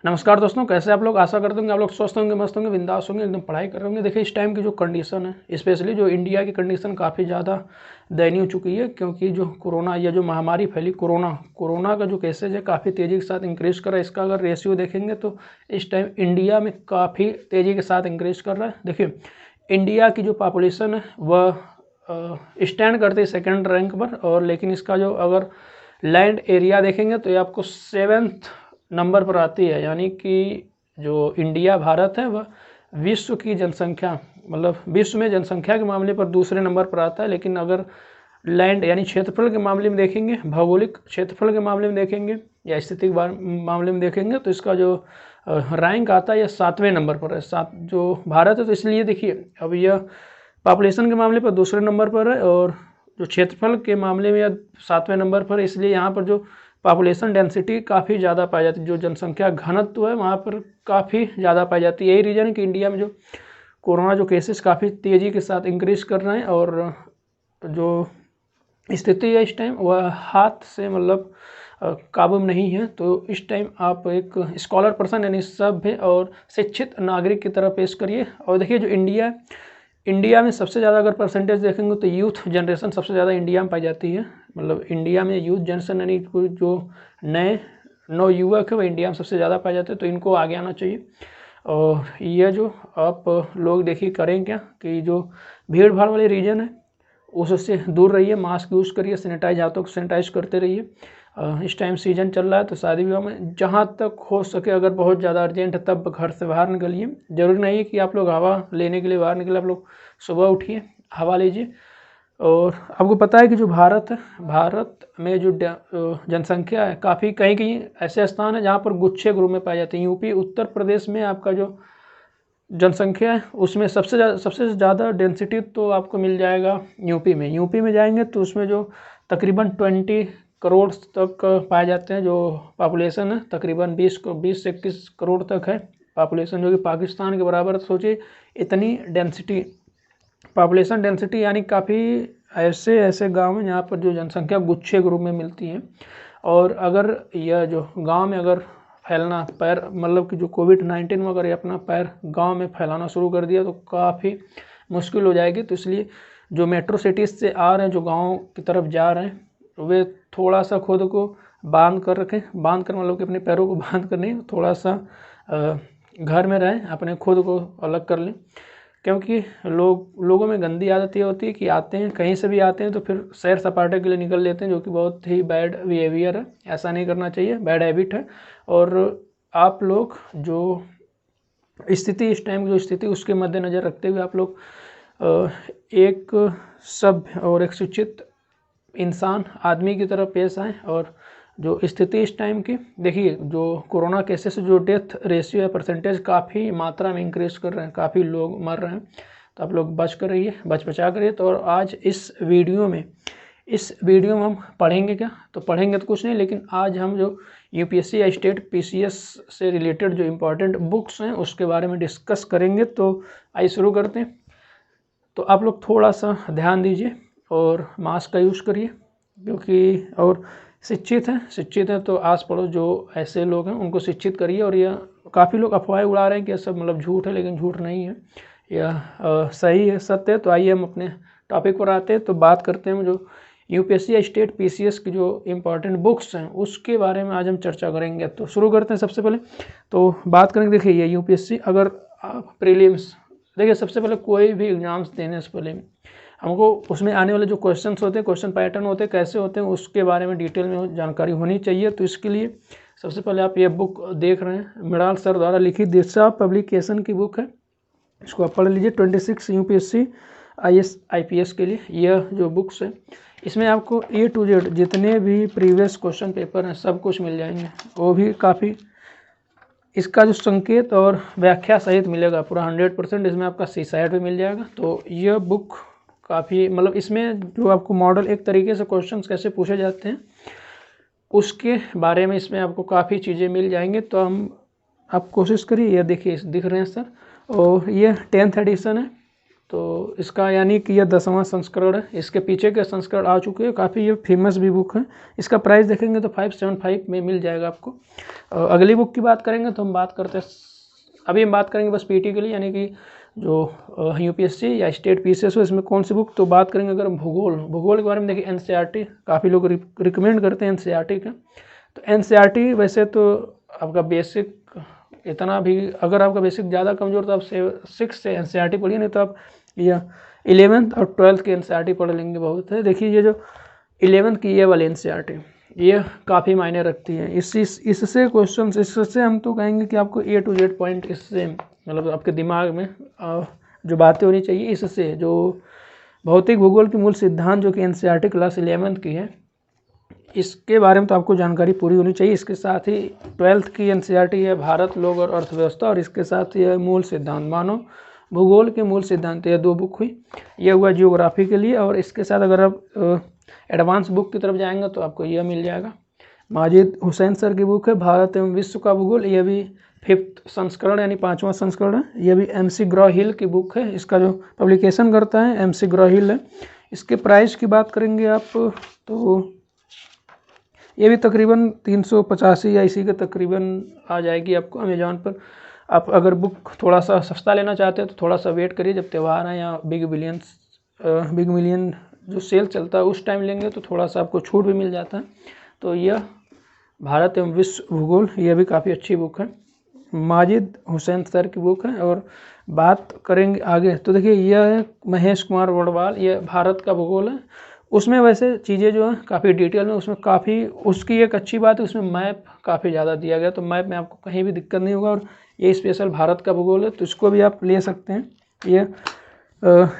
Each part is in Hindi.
नमस्कार दोस्तों, कैसे आप लोग। आशा करते होंगे आप लोग स्वस्थ होंगे, मस्त होंगे, बिंदास होंगे, एकदम पढ़ाई कर रहे होंगे। देखिए इस टाइम की जो कंडीशन है, स्पेशली जो इंडिया की कंडीशन काफ़ी ज़्यादा दयनीय हो चुकी है, क्योंकि जो कोरोना या जो महामारी फैली कोरोना का जो केसेज है काफ़ी तेज़ी के साथ इंक्रीज़ कर रहा है। इसका अगर रेशियो देखेंगे तो इस टाइम इंडिया में काफ़ी तेज़ी के साथ इंक्रीज़ कर रहा है। देखिए इंडिया की जो पॉपुलेशन है वह स्टैंड करती है सेकेंड रैंक पर, और लेकिन इसका जो अगर लैंड एरिया देखेंगे तो ये आपको 7वें नंबर पर आती है। यानी कि जो इंडिया भारत है वह विश्व की जनसंख्या मतलब विश्व में जनसंख्या के मामले पर दूसरे नंबर पर आता है। लेकिन अगर लैंड यानी क्षेत्रफल के मामले में देखेंगे, भौगोलिक क्षेत्रफल के मामले में देखेंगे या स्थिति मामले में देखेंगे तो इसका जो रैंक आता है यह 7वें नंबर पर है। जो भारत है तो इसलिए देखिए अब यह पॉपुलेशन के मामले पर दूसरे नंबर पर है, और जो क्षेत्रफल के मामले में यह 7वें नंबर पर है। इसलिए यहाँ पर जो पॉपुलेशन डेंसिटी काफ़ी ज़्यादा पाई जाती है, जो जनसंख्या घनत्व है वहाँ पर काफ़ी ज़्यादा पाई जाती है। यही रीज़न है कि इंडिया में जो कोरोना जो केसेस काफ़ी तेज़ी के साथ इंक्रीज़ कर रहे हैं, और जो स्थिति है इस टाइम वह हाथ से मतलब काबू में नहीं है। तो इस टाइम आप एक स्कॉलर पर्सन यानी सभ्य और शिक्षित नागरिक की तरह पेश करिए। और देखिए जो इंडिया में सबसे ज़्यादा अगर परसेंटेज देखेंगे तो यूथ जनरेशन सबसे ज़्यादा इंडिया में पाई जाती है। मतलब इंडिया में यूथ जनरेशन यानी जो नए नौ युवक है वह इंडिया में सबसे ज़्यादा पाए जाते हैं, तो इनको आगे आना चाहिए। और यह जो आप लोग देखिए करें क्या कि जो भीड़ भाड़ वाले रीजन है उससे दूर रहिए, मास्क यूज़ करिए, सैनिटाइज हाथों को सैनिटाइज करते रहिए। इस टाइम सीजन चल रहा है तो शादी विवाह में जहाँ तक हो सके अगर बहुत ज़्यादा अर्जेंट है तब घर से बाहर निकलिए। ज़रूरी नहीं है कि आप लोग हवा लेने के लिए बाहर निकले, आप लोग सुबह उठिए, हवा लीजिए। और आपको पता है कि जो भारत में जो जनसंख्या है काफ़ी कहीं कहीं ऐसे स्थान है जहाँ पर गुच्छे ग्रुप में पाए जाते हैं। यूपी उत्तर प्रदेश में आपका जो जनसंख्या है उसमें सबसे ज़्यादा डेंसिटी तो आपको मिल जाएगा यूपी में जाएंगे तो उसमें जो तकरीबन 20 करोड़ तक पाए जाते हैं। जो पॉपुलेशन है तकरीबन 20 से 21 करोड़ तक है पॉपुलेशन, जो कि पाकिस्तान के बराबर है। सोचिए इतनी डेंसिटी, पॉपुलेशन डेंसिटी, यानी काफ़ी ऐसे गांव हैं जहाँ पर जो जनसंख्या गुच्छे ग्रुप में मिलती है। और अगर यह जो गांव में अगर फैलना पैर मतलब कि जो कोविड-19 में अगर ये अपना पैर गांव में फैलाना शुरू कर दिया तो काफ़ी मुश्किल हो जाएगी। तो इसलिए जो मेट्रो सिटीज़ से आ रहे हैं, जो गांव की तरफ जा रहे हैं, वे थोड़ा सा खुद को बांध कर रखें। बांध कर मतलब कि अपने पैरों को बांध कर नहीं, थोड़ा सा घर में रहें, अपने खुद को अलग कर लें। क्योंकि लोगों में गंदी आदत ये होती है कि आते हैं, कहीं से भी आते हैं तो फिर सैर सपाटे के लिए निकल लेते हैं, जो कि बहुत ही बैड बिहेवियर है। ऐसा नहीं करना चाहिए, बैड हैबिट है। और आप लोग जो स्थिति इस टाइम की जो स्थिति उसके मद्देनज़र रखते हुए आप लोग एक सभ्य और एक शिक्षित इंसान आदमी की तरह पेश आएँ। और जो स्थिति इस टाइम की देखिए, जो कोरोना केसेस से जो डेथ रेशियो है परसेंटेज काफ़ी मात्रा में इंक्रीज़ कर रहे हैं, काफ़ी लोग मर रहे हैं। तो आप लोग बच बचा करिए। तो और आज इस वीडियो में हम पढ़ेंगे क्या, तो पढ़ेंगे तो कुछ नहीं, लेकिन आज हम जो यूपीएससी या स्टेट पीसीएस से रिलेटेड जो इम्पोर्टेंट बुक्स हैं उसके बारे में डिस्कस करेंगे। तो आइए शुरू करते हैं। तो आप लोग थोड़ा सा ध्यान दीजिए और मास्क का यूज़ करिए, क्योंकि और शिक्षित हैं तो आस पड़ोस जो ऐसे लोग हैं उनको शिक्षित करिए। और यह काफ़ी लोग अफवाहें उड़ा रहे हैं कि यह सब मतलब झूठ है, लेकिन झूठ नहीं है, यह सही है, सत्य है। तो आइए हम अपने टॉपिक पर आते हैं। तो बात करते हैं जो यूपीएससी या स्टेट पीसीएस की जो इम्पोर्टेंट बुक्स हैं उसके बारे में आज हम चर्चा करेंगे। तो शुरू करते हैं। सबसे पहले तो बात करेंगे, देखिए ये यूपीएससी अगर प्रीलिम्स, देखिए सबसे पहले कोई भी एग्ज़ाम्स देने से पहले हमको उसमें आने वाले जो क्वेश्चंस होते हैं, क्वेश्चन पैटर्न होते हैं, कैसे होते हैं, उसके बारे में डिटेल में जानकारी होनी चाहिए। तो इसके लिए सबसे पहले आप ये बुक देख रहे हैं, मृणाल सर द्वारा लिखित दिशा पब्लिकेशन की बुक है, इसको आप पढ़ लीजिए। 26 यूपीएससी आईएएस आईपीएस के लिए यह जो बुक्स है, इसमें आपको A to Z जितने भी प्रीवियस क्वेश्चन पेपर हैं सब कुछ मिल जाएंगे। वो भी काफ़ी इसका जो संकेत और व्याख्या सहित मिलेगा पूरा 100%। इसमें आपका C-SAT भी मिल जाएगा। तो यह बुक काफ़ी मतलब इसमें जो आपको मॉडल एक तरीके से क्वेश्चंस कैसे पूछे जाते हैं उसके बारे में इसमें आपको काफ़ी चीज़ें मिल जाएंगी। तो आप कोशिश करिए। यह देखिए दिख रहे हैं सर, और ये 10th एडिशन है, तो इसका यानी कि यह 10वां संस्करण है। इसके पीछे के संस्करण आ चुके हैं, काफ़ी ये फेमस भी बुक है। इसका प्राइस देखेंगे तो 575 में मिल जाएगा आपको। अगली बुक की बात करेंगे तो हम बात करते हैं, अभी हम बात करेंगे बस पीटी के लिए, यानी कि जो यूपीएससी या स्टेट पीसीएस हो इसमें कौन सी बुक, तो बात करेंगे अगर भूगोल के बारे में। देखिए एनसीईआरटी काफ़ी लोग रिकमेंड करते हैं एनसीईआरटी का। तो एनसीईआरटी वैसे तो आपका बेसिक इतना भी, अगर आपका बेसिक ज़्यादा कमज़ोर तो आप 6 से एनसीईआरटी पढ़िए, नहीं तो आप या 11th और 12th की एनसीईआरटी पढ़ लेंगे बहुत है। देखिए ये जो 11th की ये वाली एनसीईआरटी ये काफ़ी मायने रखती है। इससे क्वेश्चन, इससे हम तो कहेंगे कि आपको A to Z पॉइंट इससे मतलब आपके दिमाग में जो बातें होनी चाहिए, इससे जो भौतिक भूगोल के मूल सिद्धांत जो कि एनसीईआरटी क्लास 11th की है, इसके बारे में तो आपको जानकारी पूरी होनी चाहिए। इसके साथ ही 12th की एनसीईआरटी है भारत, लोग और अर्थव्यवस्था, और इसके साथ ही मूल सिद्धांत, मानव भूगोल के मूल सिद्धांत, ये 2 बुक हुई। ये हुआ जियोग्राफी के लिए। और इसके साथ अगर आप एडवांस बुक की तरफ जाएंगे तो आपको यह मिल जाएगा, माजिद हुसैन सर की बुक है भारत एवं विश्व का भूगोल। ये भी 5th संस्करण यानी 5वां संस्करण है। ये भी MC ग्रो-हिल की बुक है। इसका जो पब्लिकेशन करता है MC ग्रो-हिल है। इसके प्राइस की बात करेंगे आप तो ये भी तकरीबन 385 या इसी के तकरीबन आ जाएगी आपको अमेजॉन पर। आप अगर बुक थोड़ा सा सस्ता लेना चाहते हैं तो थोड़ा सा वेट करिए, जब त्यौहार है या बिग मिलियन जो सेल चलता है उस टाइम लेंगे तो थोड़ा सा आपको छूट भी मिल जाता है। तो यह भारत एवं विश्व भूगोल, यह भी काफ़ी अच्छी बुक है, माजिद हुसैन सर की बुक है। और बात करेंगे आगे तो देखिए यह है महेश कुमार वर्डवाल, यह भारत का भूगोल है। उसमें वैसे चीज़ें जो हैं काफ़ी डिटेल में, उसमें काफ़ी, उसकी एक अच्छी बात है उसमें मैप काफ़ी ज़्यादा दिया गया, तो मैप में आपको कहीं भी दिक्कत नहीं होगा। और ये स्पेशल भारत का भूगोल है तो इसको भी आप ले सकते हैं। ये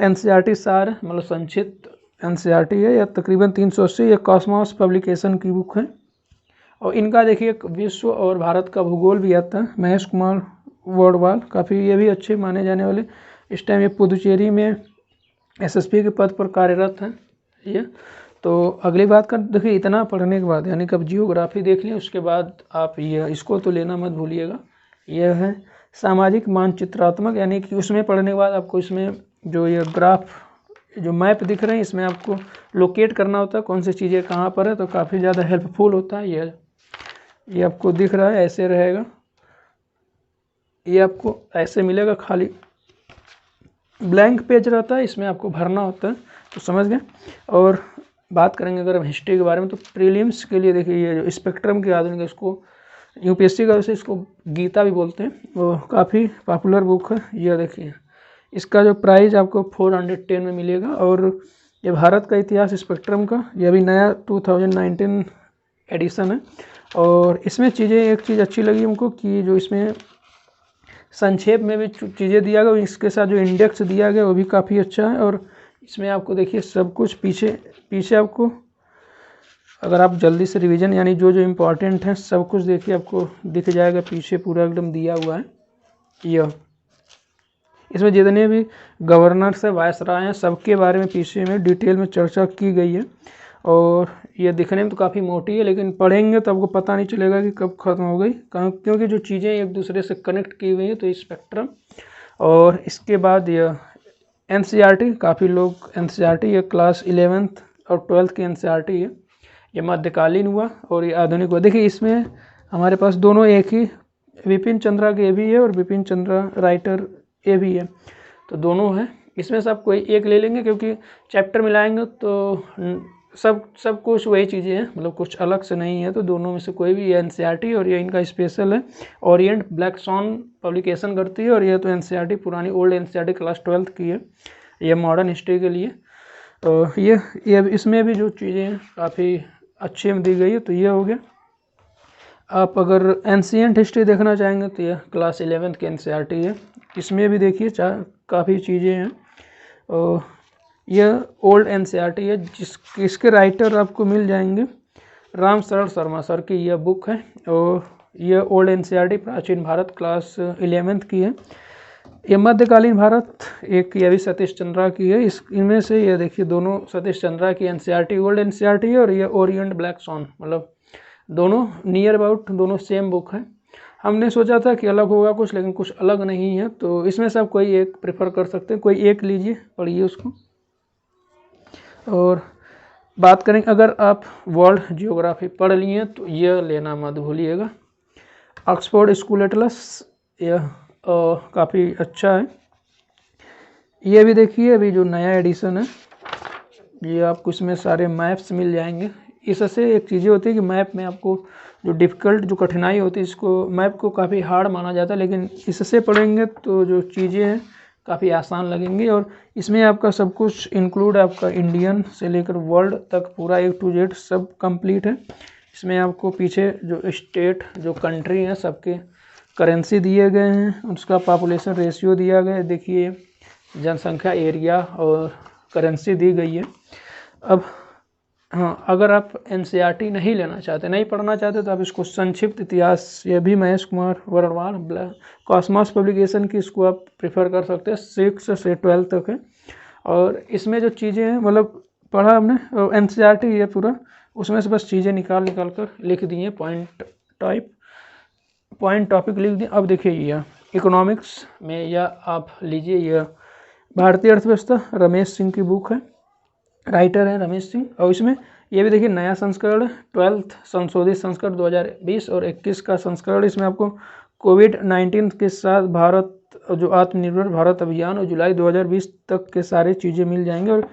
एनसीईआरटी सार मतलब संक्षिप्त एनसीईआरटी है, यह तकरीबन 380, ये कॉस्मॉस पब्लिकेशन की बुक है। और इनका देखिए विश्व और भारत का भूगोल भी आता है, महेश कुमार वर्डवाल, काफ़ी ये भी अच्छे माने जाने वाले। इस टाइम ये पुदुचेरी में SSP के पद पर कार्यरत हैं ये। तो अगली बात कर देखिए, इतना पढ़ने के बाद यानी कि अब जियोग्राफी देख लिया, उसके बाद आप ये इसको तो लेना मत भूलिएगा। यह है सामाजिक मानचित्रात्मक, यानी कि उसमें पढ़ने के बाद आपको इसमें जो ये ग्राफ जो मैप दिख रहे हैं इसमें आपको लोकेट करना होता है कौन सी चीज़ें कहाँ पर है, तो काफ़ी ज़्यादा हेल्पफुल होता है। ये आपको दिख रहा है, ऐसे रहेगा, ये आपको ऐसे मिलेगा, खाली ब्लैंक पेज रहता है, इसमें आपको भरना होता है, तो समझ गए। और बात करेंगे अगर हम हिस्ट्री के बारे में तो प्रीलिम्स के लिए देखिए ये जो स्पेक्ट्रम की आधुनिक, इसको यूपीएससी का वैसे इसको गीता भी बोलते हैं, वो काफ़ी पॉपुलर बुक है। ये देखिए इसका जो प्राइस आपको 410 में मिलेगा। और ये भारत का इतिहास स्पेक्ट्रम का, यह भी नया 2019 एडिशन है। और इसमें चीज़ें, एक चीज़ अच्छी लगी हमको कि जो इसमें संक्षेप में भी चीज़ें दिया गया, इसके साथ जो इंडेक्स दिया गया वो भी काफ़ी अच्छा है। और इसमें आपको देखिए सब कुछ पीछे आपको, अगर आप जल्दी से रिवीजन यानी जो इम्पोर्टेंट है सब कुछ देखिए आपको दिख जाएगा, पीछे पूरा एकदम दिया हुआ है। यह इसमें जितने भी गवर्नर्स है, वायसराय हैं, सबके बारे में पीछे में डिटेल में चर्चा की गई है। और ये दिखने में तो काफ़ी मोटी है, लेकिन पढ़ेंगे तो आपको पता नहीं चलेगा कि कब ख़त्म हो गई, क्योंकि जो चीज़ें एक दूसरे से कनेक्ट की हुई हैं। तो स्पेक्ट्रम, और इसके बाद यह एनसीईआरटी, काफ़ी लोग एनसीईआरटी, ये क्लास 11th और 12th की एनसीईआरटी है। ये मध्यकालीन हुआ और ये आधुनिक हुआ। देखिए इसमें हमारे पास दोनों एक ही, विपिन चंद्रा के भी है और विपिन चंद्रा राइटर ये भी है, तो दोनों है। इसमें से आप कोई एक ले लेंगे, क्योंकि चैप्टर मिलाएंगे तो सब कुछ वही चीज़ें हैं, मतलब कुछ अलग से नहीं है। तो दोनों में से कोई भी, ये एनसीईआरटी और ये इनका स्पेशल है, ओरिएंट ब्लैक सॉन पब्लिकेशन करती है। और ये तो एनसीईआरटी पुरानी ओल्ड एनसीईआरटी क्लास 12th की है, ये मॉडर्न हिस्ट्री के लिए। तो ये इसमें भी जो चीज़ें हैं काफ़ी अच्छे में दी गई है। तो ये हो गया। आप अगर एंशिएंट हिस्ट्री देखना चाहेंगे तो यह क्लास 11th की एनसीईआरटी है। इसमें भी देखिए काफ़ी चीज़ें हैं। और यह ओल्ड एनसीईआरटी है, इसके राइटर आपको मिल जाएंगे राम शरण शर्मा सर की यह बुक है। और यह ओल्ड एनसीईआरटी प्राचीन भारत क्लास 11th की है। यह मध्यकालीन भारत, एक यह भी सतीश चंद्रा की है। इनमें से ये देखिए दोनों सतीश चंद्रा की एनसीईआरटी ओल्ड एनसीईआरटी है, और ये ओरिएंट ब्लैक सॉन, मतलब दोनों नियर अबाउट दोनों सेम बुक है। हमने सोचा था कि अलग होगा कुछ, लेकिन कुछ अलग नहीं है। तो इसमें से आप कोई एक प्रेफर कर सकते हैं, कोई एक लीजिए, पढ़िए उसको। और बात करें अगर आप वर्ल्ड जियोग्राफी पढ़ लिए तो यह लेना मत भूलिएगा, ऑक्सफोर्ड स्कूल एटलस, यह काफ़ी अच्छा है। ये भी देखिए अभी जो नया एडिशन है, ये आपको इसमें सारे मैप्स मिल जाएंगे। इससे एक चीज़ें होती है कि मैप में आपको जो डिफ़िकल्ट जो कठिनाई होती है, इसको मैप को काफ़ी हार्ड माना जाता है, लेकिन इससे पढ़ेंगे तो जो चीज़ें हैं काफ़ी आसान लगेंगी। और इसमें आपका सब कुछ इंक्लूड, आपका इंडियन से लेकर वर्ल्ड तक पूरा A to Z सब कंप्लीट है। इसमें आपको पीछे जो स्टेट जो कंट्री हैं सबके करेंसी दिए गए हैं, उसका पॉपुलेशन रेशियो दिया गया है, देखिए जनसंख्या, एरिया और करेंसी दी गई है। अब हाँ, अगर आप NCERT नहीं लेना चाहते, नहीं पढ़ना चाहते, तो आप इसको संक्षिप्त इतिहास, ये भी महेश कुमार वर्णवाल कॉस्मॉस पब्लिकेशन की, इसको आप प्रेफर कर सकते हैं। 6 से 12 तक है। और इसमें जो चीज़ें हैं मतलब पढ़ा हमने NCERT ये पूरा, उसमें से बस चीज़ें निकाल कर लिख दी हैं, पॉइंट टॉपिक लिख दिए। अब देखिए यह इकोनॉमिक्स में यह आप लीजिए, यह भारतीय अर्थव्यवस्था, रमेश सिंह की बुक है, राइटर है रमेश सिंह। और इसमें ये भी देखिए नया संस्करण, 12th संशोधित संस्करण 2020 और 21 का संस्करण। इसमें आपको कोविड-19 के साथ भारत जो आत्मनिर्भर भारत अभियान और जुलाई 2020 तक के सारे चीज़ें मिल जाएंगे। और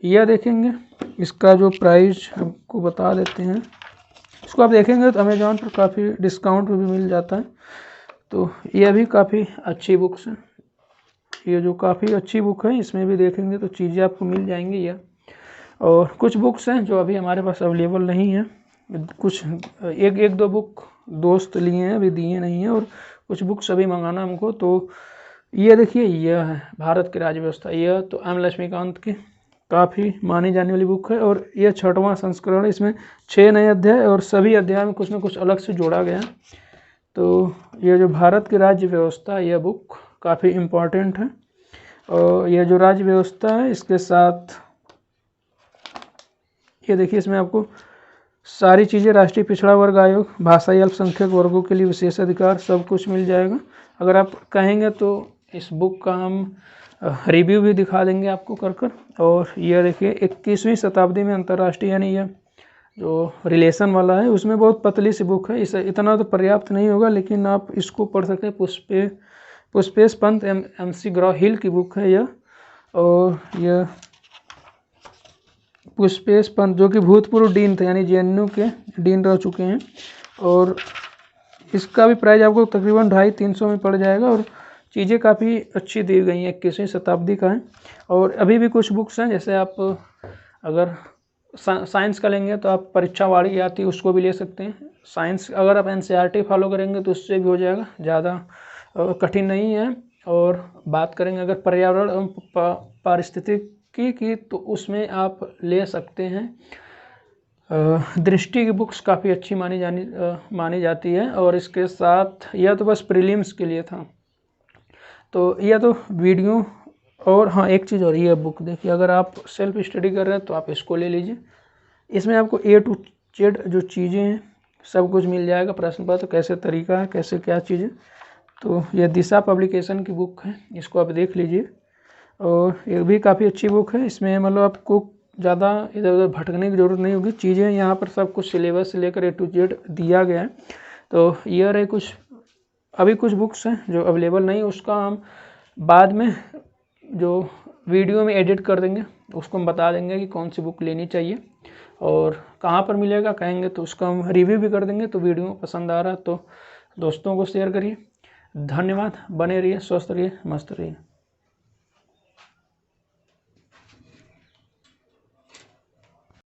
यह देखेंगे, इसका जो प्राइस आपको बता देते हैं, इसको आप देखेंगे तो अमेजॉन पर काफ़ी डिस्काउंट भी मिल जाता है। तो यह भी काफ़ी अच्छी बुक्स है, ये जो काफ़ी अच्छी बुक है, इसमें भी देखेंगे तो चीज़ें आपको मिल जाएंगी यह। और कुछ बुक्स हैं जो अभी हमारे पास अवेलेबल नहीं है, कुछ एक दो बुक दोस्त लिए हैं, अभी दिए नहीं हैं, और कुछ बुक्स अभी मंगाना हमको। तो ये देखिए, यह है भारत की राज्य व्यवस्था, यह तो M लक्ष्मीकांत की काफ़ी मानी जाने वाली बुक है। और यह 6वां संस्करण है, इसमें 6 नए अध्याय और सभी अध्याय में कुछ न कुछ अलग से जोड़ा गया है। तो ये जो भारत की राज्य व्यवस्था, यह बुक काफ़ी इम्पॉर्टेंट है। और यह जो राज्य व्यवस्था है, इसके साथ ये देखिए, इसमें आपको सारी चीज़ें, राष्ट्रीय पिछड़ा वर्ग आयोग, भाषाई अल्पसंख्यक वर्गों के लिए विशेष अधिकार, सब कुछ मिल जाएगा। अगर आप कहेंगे तो इस बुक का हम रिव्यू भी दिखा देंगे आपको कर। और यह देखिए 21वीं शताब्दी में अंतर्राष्ट्रीय, यानी यह जो रिलेशन वाला है, उसमें बहुत पतली सी बुक है, इसे इतना तो पर्याप्त नहीं होगा, लेकिन आप इसको पढ़ सकते हैं। पुष्पेश पंत MC ग्रॉ हिल की बुक है यह। और यह पुष्पेश पंत जो कि भूतपूर्व डीन थे, यानी JNU के डीन रह चुके हैं। और इसका भी प्राइस आपको तकरीबन 250-300 में पड़ जाएगा। और चीज़ें काफ़ी अच्छी दी गई हैं, 21वीं शताब्दी का है। और अभी भी कुछ बुक्स हैं, जैसे आप अगर साइंस का लेंगे तो आप परीक्षा वाली आती है, उसको भी ले सकते हैं। साइंस अगर आप NCERT फॉलो करेंगे तो उससे भी हो जाएगा, ज़्यादा कठिन नहीं है। और बात करेंगे अगर पर्यावरण एवं पारिस्थितिकी की, तो उसमें आप ले सकते हैं दृष्टि की बुक्स, काफ़ी अच्छी मानी जाती है। और इसके साथ यह तो बस प्रीलिम्स के लिए था, तो यह तो वीडियो। और हाँ, एक चीज़ और, ये बुक देखिए, अगर आप सेल्फ स्टडी कर रहे हैं तो आप इसको ले लीजिए। इसमें आपको A to Z जो चीज़ें हैं सब कुछ मिल जाएगा, प्रश्न पत्र कैसे तरीका है, कैसे क्या चीज़ें। तो यह दिशा पब्लिकेशन की बुक है, इसको आप देख लीजिए। और ये भी काफ़ी अच्छी बुक है, इसमें मतलब आपको ज़्यादा इधर उधर भटकने की ज़रूरत नहीं होगी, चीज़ें यहाँ पर सब कुछ सिलेबस से लेकर A to Z दिया गया है। तो ये रहे कुछ, अभी कुछ बुक्स हैं जो अवेलेबल नहीं, उसका हम बाद में जो वीडियो में एडिट कर देंगे, उसको हम बता देंगे कि कौन सी बुक लेनी चाहिए और कहाँ पर मिलेगा, कहेंगे तो उसका हम रिव्यू भी कर देंगे। तो वीडियो पसंद आ रहा है तो दोस्तों को शेयर करिए। धन्यवाद, बने रहिए, स्वस्थ रहिए, मस्त रहिए।